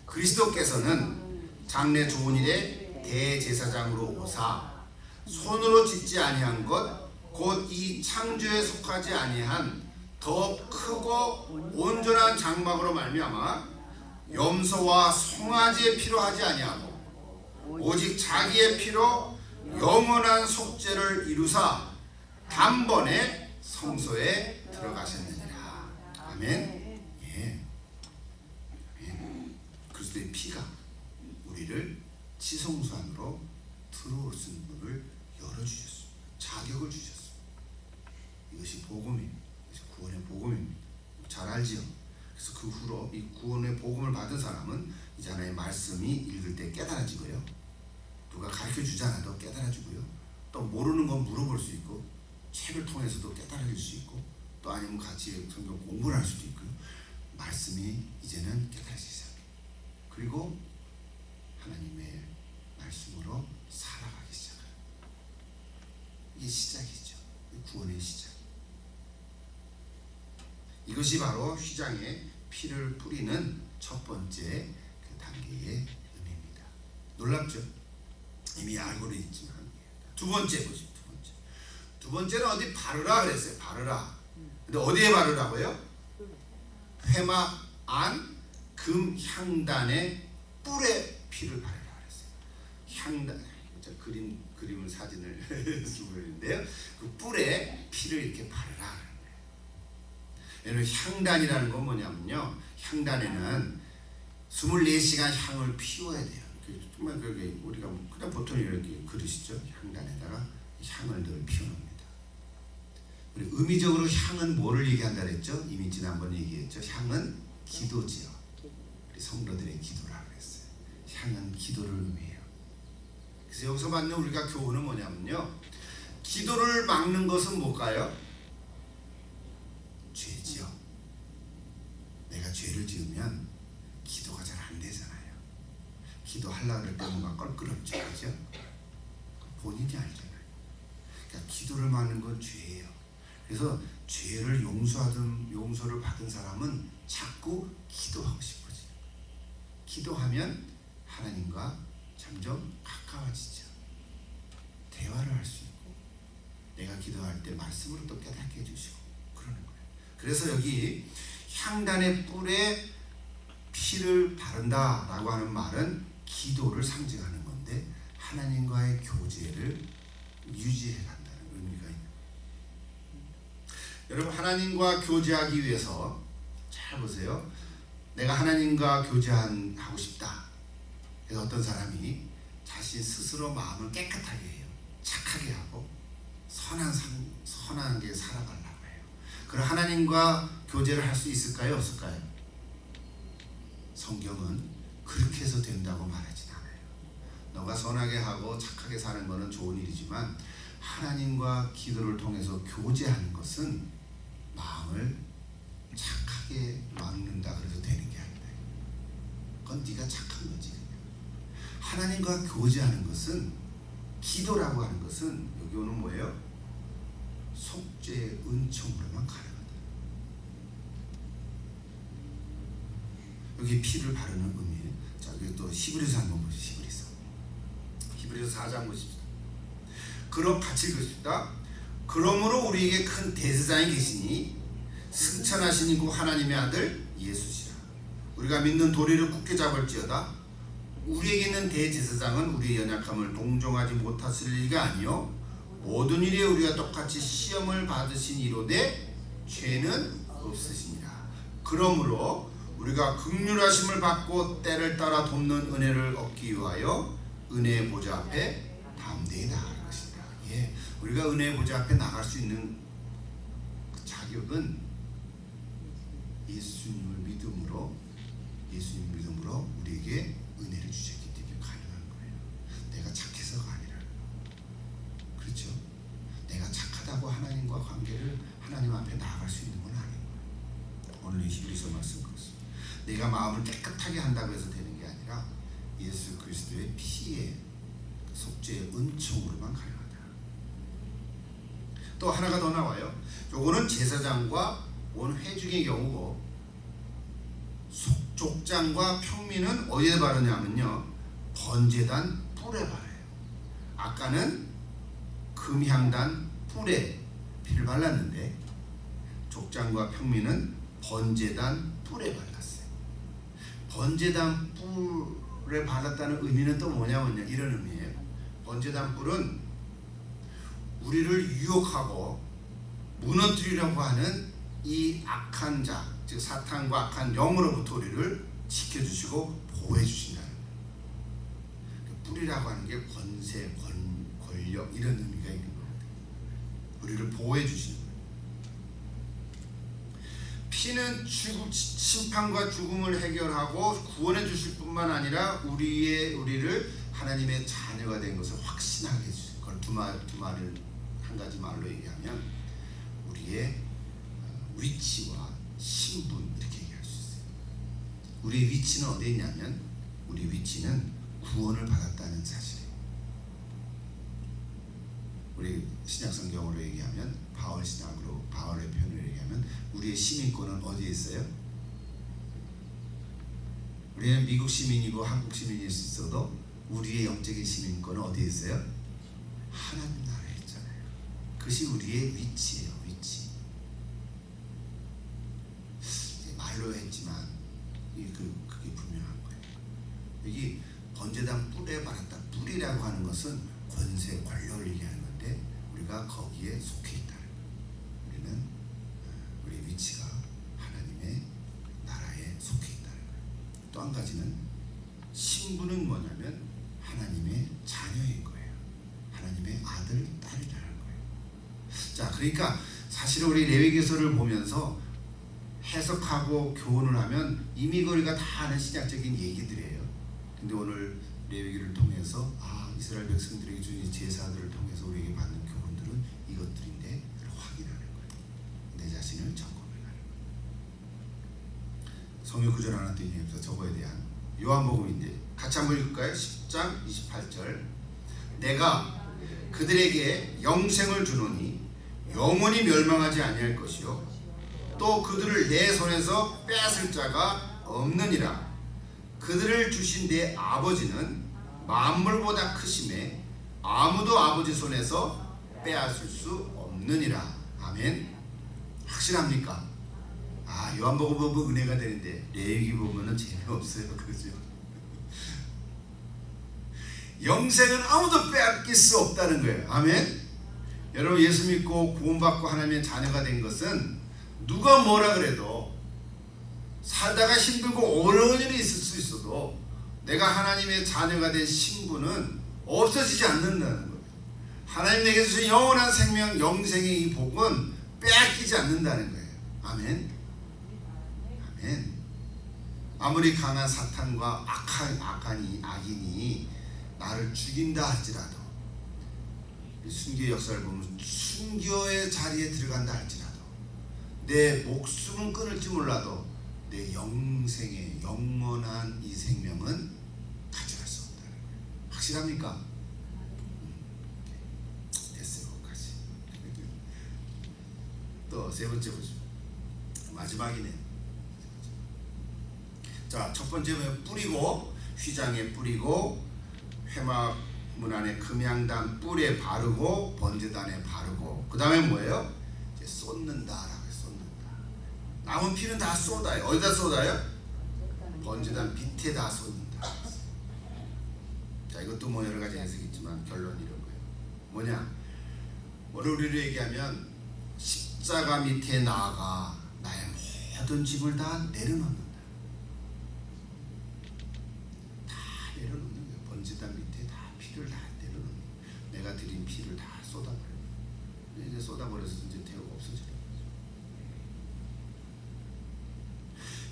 그리스도께서는 장래 좋은 일에 대제사장으로 오사 손으로 짓지 아니한 것 곧 이 창조에 속하지 아니한 더 크고 온전한 장막으로 말미암아 염소와 송아지의 피로 하지 아니하고 오직 자기의 피로 영원한 속죄를 이루사 단번에 성소에 들어가셨느니라. 아멘. 그리스도의 피가 우리를 지성소 안으로 들어올 수 있는 문을 열어주셨습니다. 자격을 주셨습니다. 이것이 복음입니다. 구원의 복음입니다. 잘 알지요? 그래서 그 후로 이 구원의 복음을 받은 사람은 이제 하나님의 말씀이 읽을 때 깨달아지고요. 누가 가르쳐 주지 않아도 깨달아지고요. 또 모르는 건 물어볼 수 있고, 책을 통해서도 깨달아질 수 있고, 또 아니면 같이 성경 공부를 할 수도 있고요. 말씀이 이제는 깨달아지기 시작해요. 그리고 하나님의 말씀으로 살아가기 시작해요. 이게 시작이죠. 구원의 시작. 이것이 바로 휘장에 피를 뿌리는 첫 번째 그 단계의 의미입니다. 놀랍죠? 이미 알고는 있지만. 두 번째 보시죠. 두 번째는 어디 바르라 그랬어요. 바르라. 근데 어디에 바르라고요? 회막 안 금 향단의 뿔에 피를 바르라 그랬어요. 향단, 그림을 사진을 쓰고 있는데요. 그 뿔에 피를 이렇게 바르라. 여러분, 향단이라는 건 뭐냐면요, 향단에는 24시간 향을 피워야 돼요. 정말 그게 우리가 그냥 보통 이렇게 그러시죠. 향단에다가 향을 늘 피워놓습니다. 우리 의미적으로 향은 뭐를 얘기한다 그랬죠? 이미 지난번 얘기했죠. 향은 기도지요. 우리 성도들의 기도라 그랬어요. 향은 기도를 의미해요. 그래서 여기서 받는 우리가 교훈은 뭐냐면요, 기도를 막는 것은 뭘까요? 죄지요. 내가 죄를 지으면 기도가 잘 안 되잖아요. 기도하려고 할 때 뭔가 껄끄럽죠. 그죠? 본인이 알잖아요. 그러니까 기도를 많은 건 죄예요. 그래서 죄를 용서를 받은 사람은 자꾸 기도하고 싶어져요. 기도하면 하나님과 점점 가까워지죠. 대화를 할 수 있고 내가 기도할 때 말씀으로 또 깨닫게 해주시고 그러는 거예요. 그래서 여기 향단의 뿔에 피를 바른다라고 하는 말은 기도를 상징하는 건데 하나님과의 교제를 유지해 간다는 의미가 있는 거예요. 여러분 하나님과 교제하기 위해서 잘 보세요. 내가 하나님과 교제하고 싶다. 그래서 어떤 사람이 자신 스스로 마음을 깨끗하게 해요. 착하게 하고 선하게 살아가려고 해요. 그럼 하나님과 교제를 할 수 있을까요? 없을까요? 성경은 그렇게 해서 된다고 말하진 않아요. 너가 선하게 하고 착하게 사는 것은 좋은 일이지만 하나님과 기도를 통해서 교제하는 것은 마음을 착하게 막는다 그래서 되는 게 아니다. 그건 네가 착한 거지. 하나님과 교제하는 것은 기도라고 하는 것은 여기 오는 뭐예요? 속죄의 은총으로만 가능하다. 여기 피를 바르는 의미예요. 자, 여기 또 히브리서 한번 보시죠. 히브리서 4장 보십시다. 그럼 같이 읽읍시다. 그러므로 우리에게 큰 대제사장이 계시니 승천하신 이고 하나님의 아들 예수시라. 우리가 믿는 도리를 굳게 잡을지어다. 우리에게 있는 대제사장은 우리의 연약함을 동정하지 못하실 리가 아니요 모든 일에 우리가 똑같이 시험을 받으신 이로되 죄는 없으시니라. 그러므로 우리가 긍휼하심을 받고 때를 따라 돕는 은혜를 얻기 위하여 은혜의 보좌 앞에 담대히 나아갈 것이다. 예, 우리가 은혜의 보좌 앞에 나갈 수 있는 그 자격은 예수님을 믿음으로 우리에게 은혜를 주셨기 때문에 가능한 거예요. 내가 착해서가 아니라. 그렇죠? 내가 착하다고 하나님과 관계를 하나님 앞에 나아갈 수 있는 건 아닌 거예요. 오늘 이 히브리서 말씀 그렇습니다. 내가 마음을 깨끗하게 한다고 해서 되는 게 아니라 예수 그리스도의 피의 속죄의 은총으로만 가능하다. 또 하나가 더 나와요. 요거는 제사장과 온 회중의 경우고 족장과 평민은 어디에 바르냐면요 번제단 뿔에 바르요. 아까는 금향단 뿔에 피를 발랐는데 족장과 평민은 번제단 뿔에 발랐어요. 번제단 뿔에 발랐다는 의미는 또 뭐냐면요 이런 의미예요. 번제단 뿔은 우리를 유혹하고 무너뜨리려고 하는 이 악한 자, 즉 사탄과 악한 영으로부터 우리를 지켜주시고 보호해주신다는 거예요. 뿔이라고 하는 게 권세, 권력 이런 의미가 있는 거예요. 우리를 보호해주시는 거예요. 피는 심판과 죽음을 해결하고 구원해 주실 뿐만 아니라 우리를 하나님의 자녀가 된 것을 확신하게 해주세요. 그걸 두 말을 한 가지 말로 얘기하면 우리의 위치와 신분 이렇게 얘기할 수 있어요. 우리의 위치는 어디에 있냐면 우리 위치는 구원을 받았다는 사실이에요. 우리 신약성경으로 얘기하면 바울의 표현으로 얘기하면 우리의 시민권은 어디에 있어요? 우리는 미국 시민이고 한국 시민일 수 있어도 우리의 영적인 시민권은 어디에 있어요? 하나님 나라에 있잖아요. 그것이 우리의 위치예요. 위치. 말로 했지만 그게 분명한 거예요. 여기 번제단 뿔에 바랐다. 뿔이라고 하는 것은 권세, 권력을 얘기하는 건데 우리가 거기에 속해 있다는 거예요. 우리는 우리의 위치가 하나님의 나라에 속해 있다는 거예요. 또 한 가지는 신분은 뭐냐면 하나님의 자녀인 거예요. 하나님의 아들, 딸이라는 거예요. 자, 그러니까 사실은 우리 레위기서를 보면서 해석하고 교훈을 하면 이미 우리가 다 아는 신약적인 얘기들이에요. 근데 오늘 레위기를 통해서 이스라엘 백성들에게 주신 제사들을 통해서 우리에게 받는 교훈들은 이것들인데 확인하는 거예요. 내 자신을 점검해가는 거예요. 성경 구절 하나 더 얘기해서 저거에 대한 요한복음인데 같이 한번 읽을까요? 10장 28절 내가 그들에게 영생을 주노니 영원히 멸망하지 아니할 것이요 또 그들을 내 손에서 빼앗을 자가 없느니라. 그들을 주신 내 아버지는 만물보다 크심에 아무도 아버지 손에서 빼앗을 수 없느니라. 아멘. 확실합니까? 요한복음 보면 은혜가 되는데 레위기 보면은 재미없어요. 그죠? 영생은 아무도 빼앗길 수 없다는 거예요. 아멘. 여러분 예수 믿고 구원받고 하나님의 자녀가 된 것은 누가 뭐라 그래도 살다가 힘들고 어려운 일이 있을 수 있어도 내가 하나님의 자녀가 된 신분은 없어지지 않는다는 거예요. 하나님 내게 주신 영원한 생명 영생의 이 복은 빼앗기지 않는다는 거예요. 아멘. 아멘. 아무리 강한 사탄과 악인이 나를 죽인다 할지라도 순교의 역사를 보면 순교의 자리에 들어간다 할지라도 내 목숨은 끊을지 몰라도 내 영생의 영원한 이 생명은 가져갈 수 없다는 거예요. 확실합니까? 됐어요. 거기까지. 또 세 번째 보죠. 마지막이네. 자, 첫 번째는 뿌리고 휘장에 뿌리고 회막 문 안에 금양단 뿔에 바르고 번제단에 바르고 그 다음에 뭐예요? 이제 쏟는다라고 해요. 쏟는다. 남은 피는 다 쏟아요. 어디다 쏟아요? 번제단 밑에다 쏟는다. 자, 이것도 뭐 여러 가지 해석이 있지만 결론이 이런 거예요. 뭐냐? 우리로 얘기하면 십자가 밑에 나아가 나의 모든 짐을 다 내려놓는다. 다 내려놓는 거예요. 번제단 밑에 다 피를 다 내려놓는 거예요. 내가 드린 피를 다 쏟아버려요. 이제 쏟아버려서 이제 태우가 없어지는 거죠.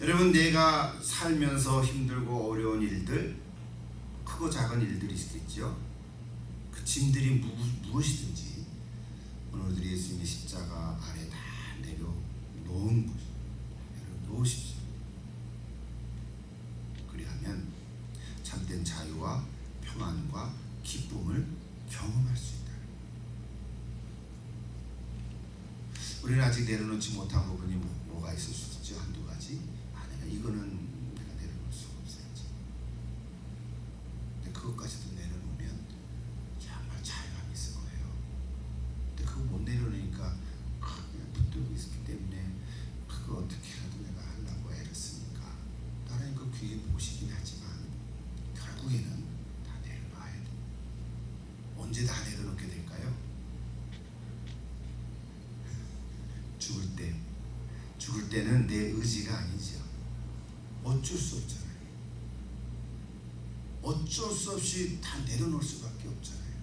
여러분 내가 살면서 힘들고 어려운 일들 크고 작은 일들이 있겠죠. 그 짐들이 무엇이든지 오늘 우리 예수님의 십자가 아래 다 내려놓은 것이 내려놓으십시오. 그리하면 참된 자유와 평안과 기쁨을 경험할 수 있다. 우리는 아직 내려놓지 못한 부분이 뭐가 있을 수 있죠? 한두 가지. 이거는 내가 내려놓을 수가 없어야지. 근데 그것까지도 내려놓으면 정말 자유함이 있을 거예요. 근데 그거 못 내려놓으니까 그냥 붙들고 있기 때문에 그거 어떻게라도 내가 하려고 애를 쓰니까 나는 그 귀에 보시긴 하지만 결국에는 다 내려놔야 돼. 언제 다 내려놓게 될까요? 죽을 때는 내 의지가 아니죠. 어쩔 수 없잖아요. 어쩔 수 없이 다 내려놓을 수밖에 없잖아요.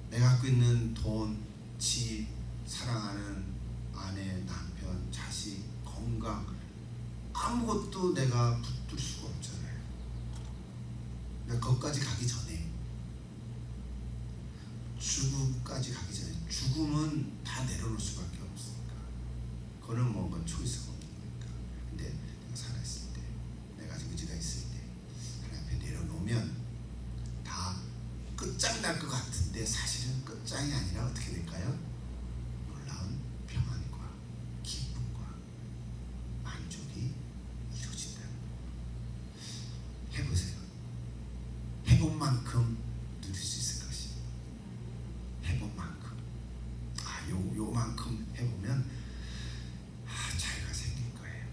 내가 갖고 있는 돈, 집, 사랑하는 아내, 남편, 자식, 건강 아무것도 내가 붙들 수가 없잖아요. 그러니까 거기까지 가기 전에 죽음까지 가기 전에 죽음은 다 내려놓을 수밖에 없으니까 그거는 뭔가 초이스가 없는 거니까. 근데 내가 살아있을 때 내가 아직 의지가 있을 때 하나님 앞에 내려놓으면 다 끝장날 것 같은데 사실은 끝장이 아니라 어떻게 될까요? 놀라운 평안과 기쁨과 만족이 이루어진다는 거예요. 해보세요. 해본 만큼 누릴 수 있을 것입니다. 해본 만큼. 요만큼 해보면 자유가 생길 거예요.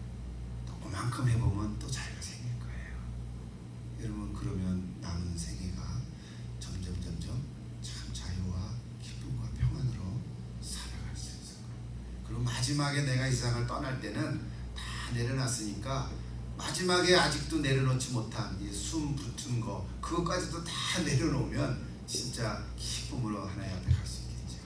또 그만큼 해보면 또 자유가 생길 거예요. 여러분 그러면 남은 생애가 점점 참 자유와 기쁨과 평안으로 살아갈 수 있을 거예요. 그리고 마지막에 내가 이 세상을 떠날 때는 다 내려놨으니까 마지막에 아직도 내려놓지 못한 이 숨 붙은 거 그것까지도 다 내려놓으면 진짜 기쁨으로 하나님 앞에 갈 수 있겠죠.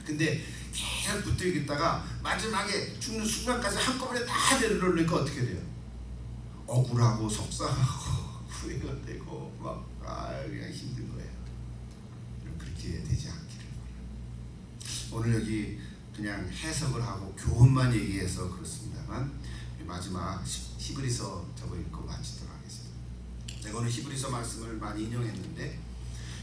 근데 계속 붙어 있다가 마지막에 죽는 순간까지 한꺼번에 다 내려놓으니까 어떻게 돼요? 억울하고 속상하고 후회가 되고 막 그냥 힘든 거예요. 그렇게 되지 않기를 바랍니다. 오늘 여기 그냥 해석을 하고 교훈만 얘기해서 그렇습니다만 마지막 히브리서 저거 읽고 마치도록 하겠습니다. 제가 오늘 히브리서 말씀을 많이 인용했는데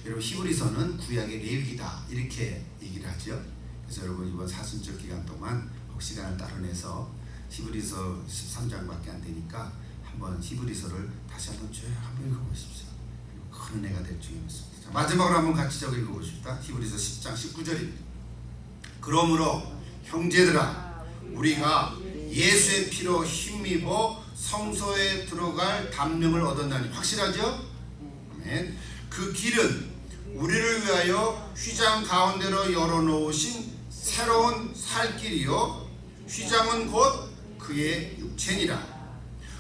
여러분 히브리서는 구약의 레위기다 이렇게 얘기를 하죠. 그래서 여러분 이번 사순절 기간 동안 혹 시간을 따로 내서 히브리서 13장밖에 안 되니까 한번 히브리서를 다시 한번 쭉 한번 읽어보십시오. 큰 은혜가 될 줄 믿습니다. 자, 마지막으로 한번 같이 적어 읽어보십시다. 히브리서 10장 19절입니다. 그러므로 형제들아 우리가 예수의 피로 힘입어 성소에 들어갈 담력을 얻었나니 확실하죠? 아멘. 그 길은 우리를 위하여 휘장 가운데로 열어놓으신 새로운 살 길이요 휘장은 곧 그의 육체니라.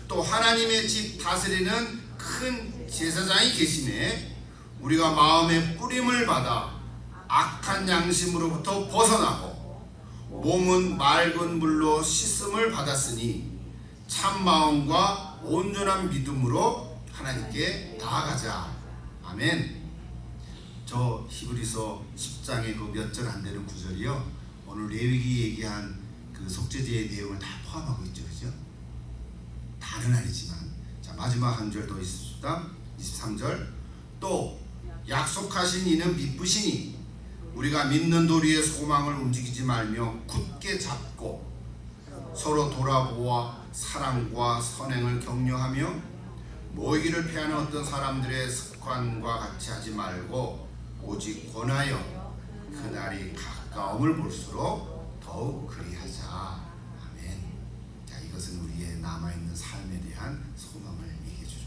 또 하나님의 집 다스리는 큰 제사장이 계시네 우리가 마음의 뿌림을 받아 악한 양심으로부터 벗어나고 몸은 맑은 물로 씻음을 받았으니 참 마음과 온전한 믿음으로 하나님께 나아가자. 아멘. 저 히브리서 10장의 그 몇 절 안 되는 구절이요 오늘 레위기 얘기한 그 속죄제의 내용을 다 포함하고 있죠. 그죠? 다는 아니지만 자 마지막 한 절 더 있습니다. 23절 또 약속하신 이는 미쁘시니 우리가 믿는 도리의 소망을 움직이지 말며 굳게 잡고 서로 돌아보아 사랑과 선행을 격려하며 모이기를 피하는 어떤 사람들의 습관과 같이 하지 말고 오직 권하여 그날이 가까움을 볼수록 더욱 그리하자. 아멘. 자 이것은 우리의 남아있는 삶에 대한 소망을 얘기해 주죠.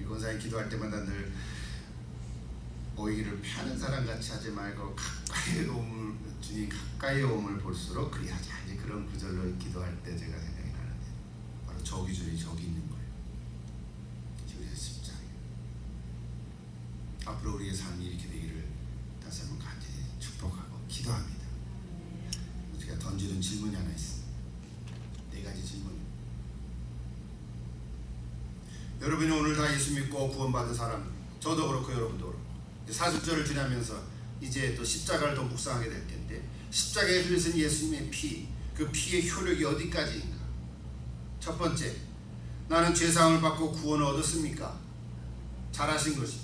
권사님 기도할 때마다 늘 모이기를 피하는 사람 같이 하지 말고 가까이 오물 주님 가까이 오물 볼수록 그리하자. 이제 그런 구절로 기도할 때 제가 생각이 나는데 바로 저 구절이 저기 있는 거예요. 히브리서 10장에 앞으로 우리의 삶이 이렇게 되기를 다시 한번 간절히 축복하고 기도합니다. 제가 던지는 질문이 하나 있습니다. 4가지 질문. 여러분이 오늘 다 예수 믿고 구원받은 사람, 저도 그렇고 여러분도 그렇고 사순절을 지나면서 이제 또 십자가를 더 묵상하게 될 텐데 십자가에 흘리신 예수님의 피, 그 피의 효력이 어디까지인가? 첫 번째, 나는 죄사함을 받고 구원을 얻었습니까? 잘하신 것이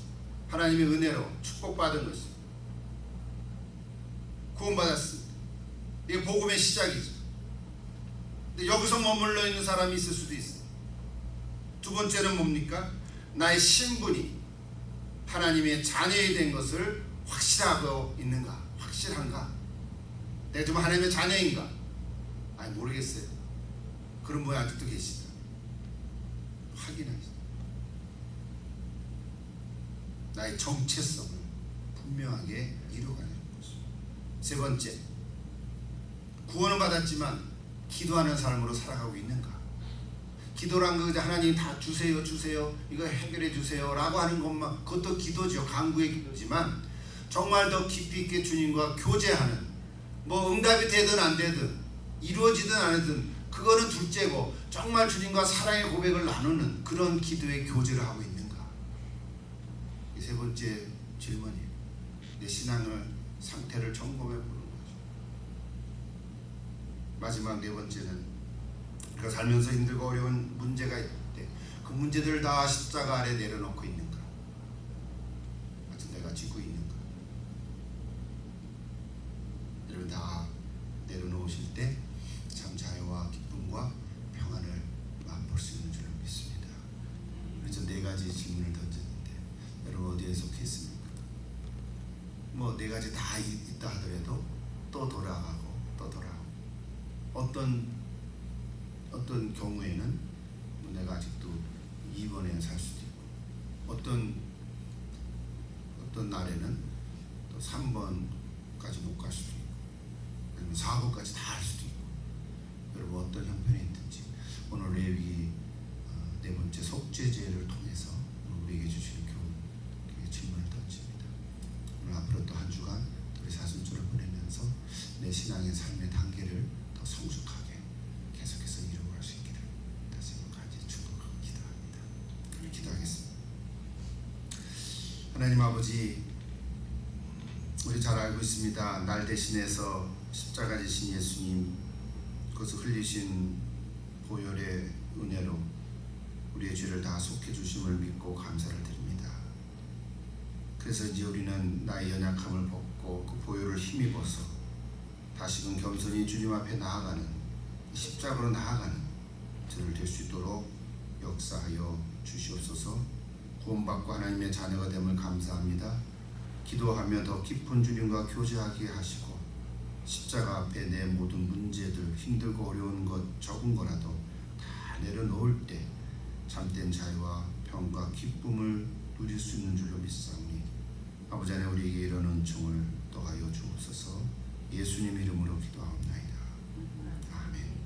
하나님의 은혜로 축복받은 것이 구원받았습니다. 이게 복음의 시작이죠. 근데 여기서 머물러 있는 사람이 있을 수도 있어요. 두 번째는 뭡니까? 나의 신분이 하나님의 자녀이 된 것을 확실하고 있는가? 확실한가? 내가 좀 하나님의 자녀인가? 아니 모르겠어요. 그런 분이 아직도 계시다. 확인하겠습니다. 나의 정체성을 분명하게 이루어가는 것입니다. 세 번째, 구원을 받았지만 기도하는 삶으로 살아가고 있는가? 기도란 거 하나님 다 주세요 주세요 이거 해결해 주세요 라고 하는 것만 그것도 기도죠. 간구의 기도지만 정말 더 깊이 있게 주님과 교제하는 뭐 응답이 되든 안 되든 이루어지든 안 하든 그거는 둘째고 정말 주님과 사랑의 고백을 나누는 그런 기도의 교제를 하고 있는가? 이 세 번째 질문이에요. 내 신앙을 상태를 점검해 보는 거죠. 마지막 네 번째는 그 살면서 힘들고 어려운 문제가 있을 때 그 문제들을 다 십자가 아래 내려놓고 있는가? 아직 내가 지고 있는가? 여러분 다 내려놓으실 때 참 자유와 기쁨과 평안을 맛볼 수 있는 줄로 믿습니다. 그래서 4가지 질문을 던졌는데 여러분 어디에 속해 있습니까? 뭐 4가지 다 있다 하더라도 또 돌아가고 또 돌아가고 어떤 경우에는 내가 아직도 2번에 살 수도 있고 어떤 날에는 또 3번까지 못 갈 수도 있고 아니면 4번까지 다 할 수도 있고 여러분 어떤 형편에 있든지 오늘 레위기 4번째 속죄제를 통해서 우리에게 주시는 교훈 질문을 던집니다. 오늘 앞으로 또 한 주간 우리 사순절을 보내면서 내 신앙의 삶의 단계를 더 성숙하게 계속해서 이루어갈 수 있기를 다시 한번 간절히 축복하고 기도합니다. 기도하겠습니다. 하나님 아버지, 우리 잘 알고 있습니다. 날 대신해서 십자가 지신 예수님, 그것을 흘리신 보혈의 은혜로 우리의 죄를 다 속해 주심을 믿고 감사를 드립니다. 그래서 이제 우리는 나의 연약함을 벗고 그 보혈을 힘입어서 다시금 겸손히 주님 앞에 나아가는, 십자가로 나아가는 저를 될 수 있도록 역사하여 주시옵소서. 구원받고 하나님의 자녀가 됨을 감사합니다. 기도하며 더 깊은 주님과 교제하게 하시고 십자가 앞에 내 모든 문제들, 힘들고 어려운 것, 적은 거라도 다 내려놓을 때 참된 자유와 평과 기쁨을 누릴 수 있는 줄로 믿사오니 아버지 하나님 우리에게 이런 은총을 더하여 주옵소서. 예수님 이름으로 기도하옵나이다. 아멘.